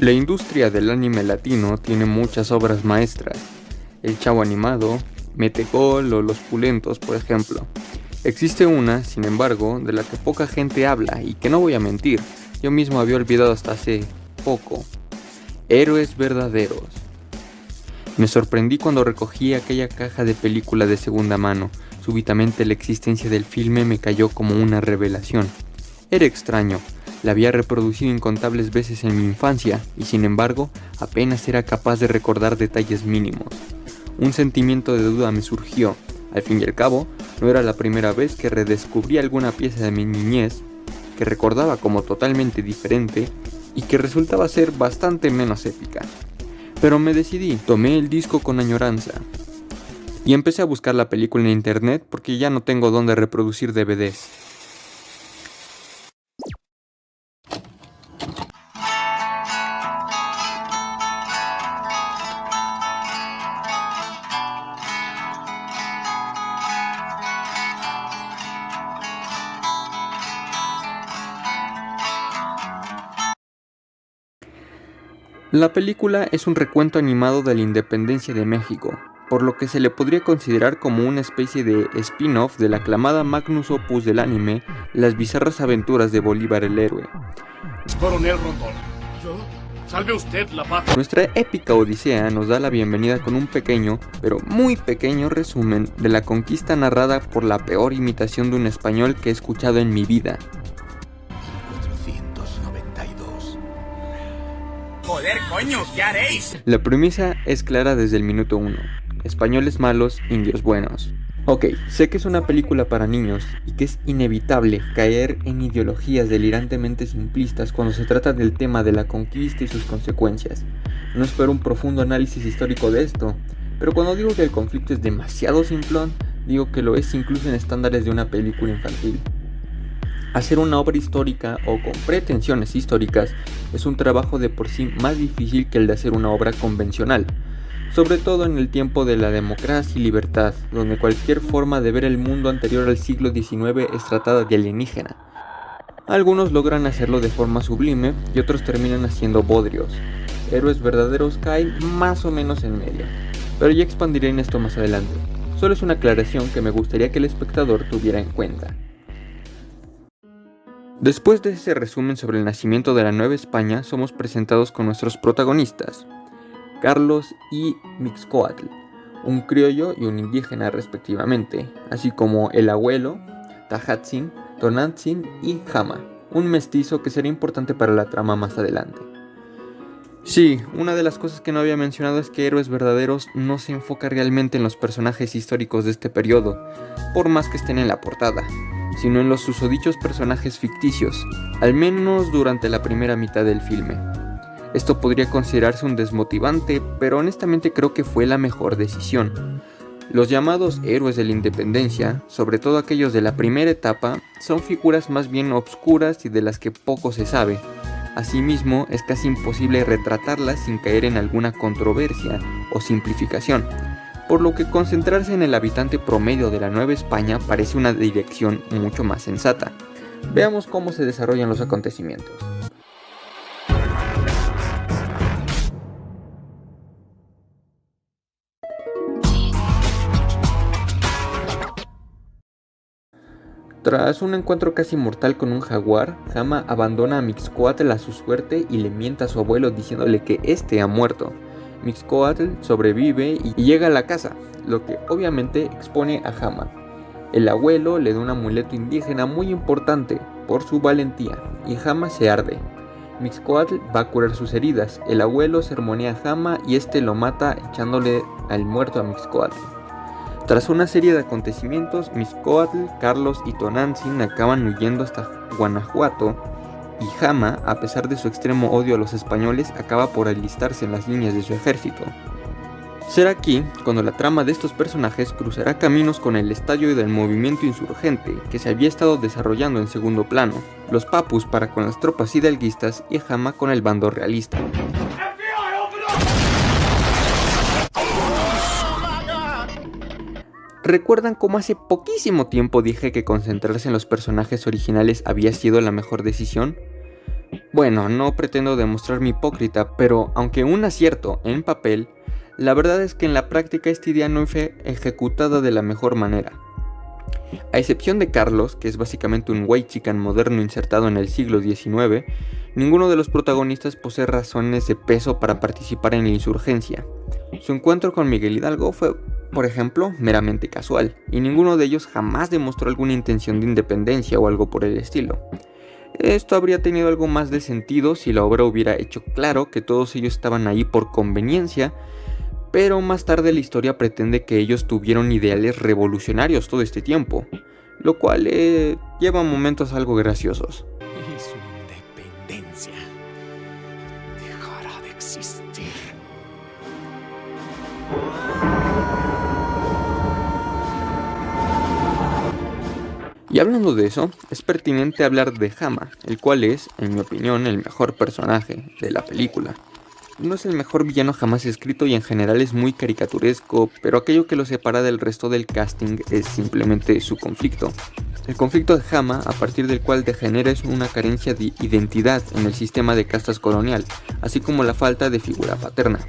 La industria del anime latino tiene muchas obras maestras. El Chavo Animado, Metegol o Los Pulentos, por ejemplo. Existe una, sin embargo, de la que poca gente habla y que no voy a mentir, yo mismo había olvidado hasta hace poco. Héroes Verdaderos. Me sorprendí cuando recogí aquella caja de película de segunda mano. Súbitamente la existencia del filme me cayó como una revelación. Era extraño. La había reproducido incontables veces en mi infancia y sin embargo apenas era capaz de recordar detalles mínimos. Un sentimiento de duda me surgió. Al fin y al cabo, no era la primera vez que redescubrí alguna pieza de mi niñez que recordaba como totalmente diferente y que resultaba ser bastante menos épica. Pero me decidí, tomé el disco con añoranza y empecé a buscar la película en internet porque ya no tengo dónde reproducir DVDs. La película es un recuento animado de la independencia de México, por lo que se le podría considerar como una especie de spin-off de la aclamada magnus opus del anime, Las bizarras aventuras de Bolívar el Héroe. Coronel Rondón, ¿yo? Salve usted la patria. Nuestra épica odisea nos da la bienvenida con un pequeño, pero muy pequeño resumen de la conquista narrada por la peor imitación de un español que he escuchado en mi vida. 1492. Joder, coño, ¿qué haréis? La premisa es clara desde el minuto 1. Españoles malos, indios buenos. Ok, sé que es una película para niños y que es inevitable caer en ideologías delirantemente simplistas cuando se trata del tema de la conquista y sus consecuencias. No espero un profundo análisis histórico de esto, pero cuando digo que el conflicto es demasiado simplón, digo que lo es incluso en estándares de una película infantil. Hacer una obra histórica o con pretensiones históricas es un trabajo de por sí más difícil que el de hacer una obra convencional, sobre todo en el tiempo de la democracia y libertad, donde cualquier forma de ver el mundo anterior al siglo XIX es tratada de alienígena. Algunos logran hacerlo de forma sublime y otros terminan haciendo bodrios. Héroes Verdaderos caen más o menos en medio, pero ya expandiré en esto más adelante. Solo es una aclaración que me gustaría que el espectador tuviera en cuenta. Después de ese resumen sobre el nacimiento de la Nueva España, somos presentados con nuestros protagonistas, Carlos y Mixcoatl, un criollo y un indígena respectivamente, así como el abuelo, Tajatzin, Tonantzin y Jama, un mestizo que será importante para la trama más adelante. Sí, una de las cosas que no había mencionado es que Héroes Verdaderos no se enfoca realmente en los personajes históricos de este periodo, por más que estén en la portada, sino en los susodichos personajes ficticios, al menos durante la primera mitad del filme. Esto podría considerarse un desmotivante, pero honestamente creo que fue la mejor decisión. Los llamados héroes de la independencia, sobre todo aquellos de la primera etapa, son figuras más bien obscuras y de las que poco se sabe. Asimismo, es casi imposible retratarlas sin caer en alguna controversia o simplificación, por lo que concentrarse en el habitante promedio de la Nueva España parece una dirección mucho más sensata. Veamos cómo se desarrollan los acontecimientos. Tras un encuentro casi mortal con un jaguar, Jama abandona a Mixcoatl a su suerte y le miente a su abuelo diciéndole que este ha muerto. Mixcoatl sobrevive y llega a la casa, lo que obviamente expone a Jama. El abuelo le da un amuleto indígena muy importante por su valentía y Jama se arde. Mixcoatl va a curar sus heridas, el abuelo sermonea a Jama y este lo mata echándole al muerto a Mixcoatl. Tras una serie de acontecimientos, Mixcoatl, Carlos y Tonantzin acaban huyendo hasta Guanajuato y Jama, a pesar de su extremo odio a los españoles, acaba por alistarse en las líneas de su ejército. Será aquí cuando la trama de estos personajes cruzará caminos con el estallo del movimiento insurgente que se había estado desarrollando en segundo plano, los papus para con las tropas hidalguistas y Jama con el bando realista. ¿Recuerdan cómo hace poquísimo tiempo dije que concentrarse en los personajes originales había sido la mejor decisión? Bueno, no pretendo demostrarme hipócrita, pero aunque un acierto en papel, la verdad es que en la práctica esta idea no fue ejecutada de la mejor manera. A excepción de Carlos, que es básicamente un white chican moderno insertado en el siglo XIX, ninguno de los protagonistas posee razones de peso para participar en la insurgencia. Su encuentro con Miguel Hidalgo fue, por ejemplo, meramente casual, y ninguno de ellos jamás demostró alguna intención de independencia o algo por el estilo. Esto habría tenido algo más de sentido si la obra hubiera hecho claro que todos ellos estaban ahí por conveniencia, pero más tarde la historia pretende que ellos tuvieron ideales revolucionarios todo este tiempo, lo cual lleva momentos algo graciosos. Y su independencia dejará de existir. Y hablando de eso, es pertinente hablar de Hama, el cual es, en mi opinión, el mejor personaje de la película. No es el mejor villano jamás escrito y en general es muy caricaturesco, pero aquello que lo separa del resto del casting es simplemente su conflicto. El conflicto de Hama, a partir del cual degenera, es una carencia de identidad en el sistema de castas colonial, así como la falta de figura paterna.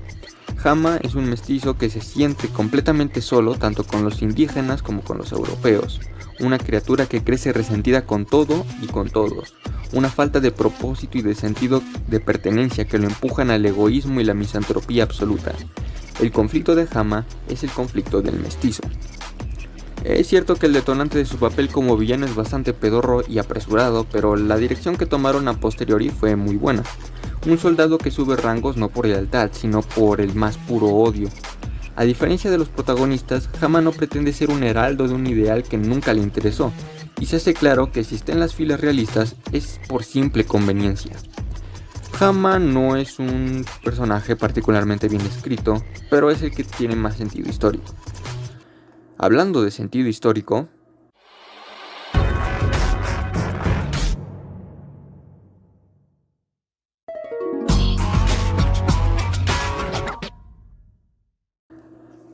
Hama es un mestizo que se siente completamente solo tanto con los indígenas como con los europeos, una criatura que crece resentida con todo y con todos, una falta de propósito y de sentido de pertenencia que lo empujan al egoísmo y la misantropía absoluta. El conflicto de Hama es el conflicto del mestizo. Es cierto que el detonante de su papel como villano es bastante pedorro y apresurado, pero la dirección que tomaron a posteriori fue muy buena. Un soldado que sube rangos no por lealtad, sino por el más puro odio. A diferencia de los protagonistas, Hama no pretende ser un heraldo de un ideal que nunca le interesó, y se hace claro que si está en las filas realistas es por simple conveniencia. Hama no es un personaje particularmente bien escrito, pero es el que tiene más sentido histórico. Hablando de sentido histórico,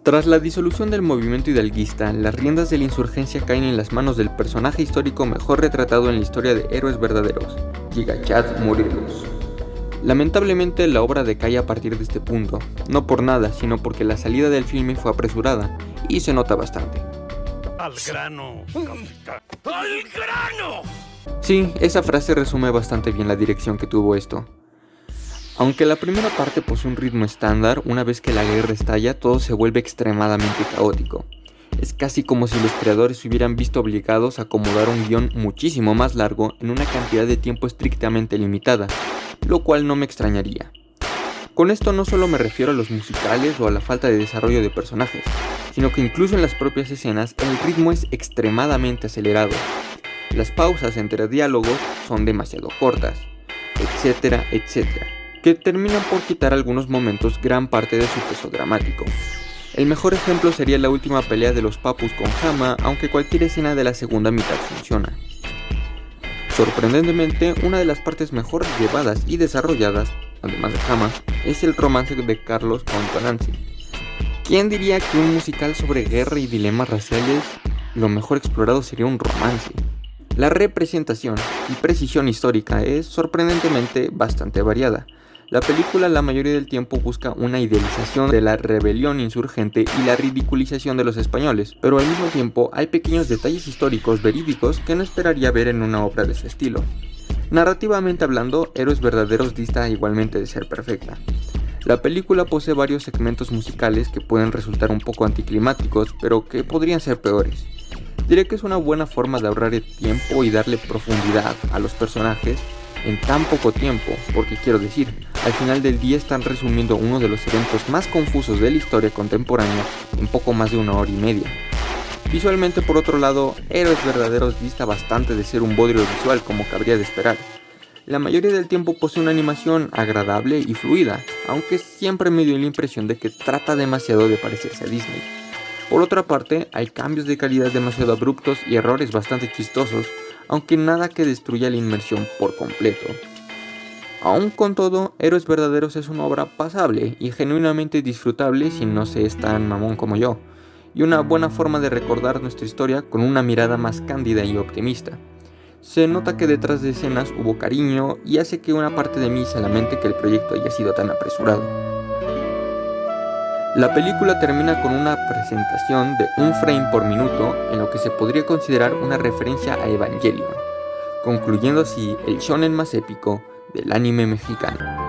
tras la disolución del movimiento hidalguista, las riendas de la insurgencia caen en las manos del personaje histórico mejor retratado en la historia de héroes verdaderos, Giga-Chad Morelos. Lamentablemente la obra decae a partir de este punto, no por nada, sino porque la salida del filme fue apresurada, y se nota bastante. Al grano, capitán. ¡Al grano! Sí, esa frase resume bastante bien la dirección que tuvo esto. Aunque la primera parte posee un ritmo estándar, una vez que la guerra estalla, todo se vuelve extremadamente caótico. Es casi como si los creadores se hubieran visto obligados a acomodar un guión muchísimo más largo en una cantidad de tiempo estrictamente limitada, lo cual no me extrañaría. Con esto no solo me refiero a los musicales o a la falta de desarrollo de personajes, sino que incluso en las propias escenas el ritmo es extremadamente acelerado. Las pausas entre diálogos son demasiado cortas, etcétera, etcétera, que terminan por quitar algunos momentos gran parte de su peso dramático. El mejor ejemplo sería la última pelea de los Papus con Hama, aunque cualquier escena de la segunda mitad funciona. Sorprendentemente, una de las partes mejor llevadas y desarrolladas, además de Hama, es el romance de Carlos con Nancy. ¿Quién diría que un musical sobre guerra y dilemas raciales, lo mejor explorado sería un romance? La representación y precisión histórica es sorprendentemente bastante variada. La película la mayoría del tiempo busca una idealización de la rebelión insurgente y la ridiculización de los españoles, pero al mismo tiempo hay pequeños detalles históricos verídicos que no esperaría ver en una obra de su estilo. Narrativamente hablando, Héroes Verdaderos dista igualmente de ser perfecta. La película posee varios segmentos musicales que pueden resultar un poco anticlimáticos, pero que podrían ser peores. Diré que es una buena forma de ahorrar el tiempo y darle profundidad a los personajes en tan poco tiempo, porque quiero decir, al final del día están resumiendo uno de los eventos más confusos de la historia contemporánea en poco más de 1 hora y media. Visualmente, por otro lado, Héroes Verdaderos dista bastante de ser un bodrio visual como cabría de esperar. La mayoría del tiempo posee una animación agradable y fluida, aunque siempre me dio la impresión de que trata demasiado de parecerse a Disney. Por otra parte, hay cambios de calidad demasiado abruptos y errores bastante chistosos, aunque nada que destruya la inmersión por completo. Aún con todo, Héroes Verdaderos es una obra pasable y genuinamente disfrutable si no se es tan mamón como yo, y una buena forma de recordar nuestra historia con una mirada más cándida y optimista. Se nota que detrás de escenas hubo cariño y hace que una parte de mí se lamente que el proyecto haya sido tan apresurado. La película termina con una presentación de 1 frame por minuto en lo que se podría considerar una referencia a Evangelion, concluyendo así el shonen más épico del anime mexicano.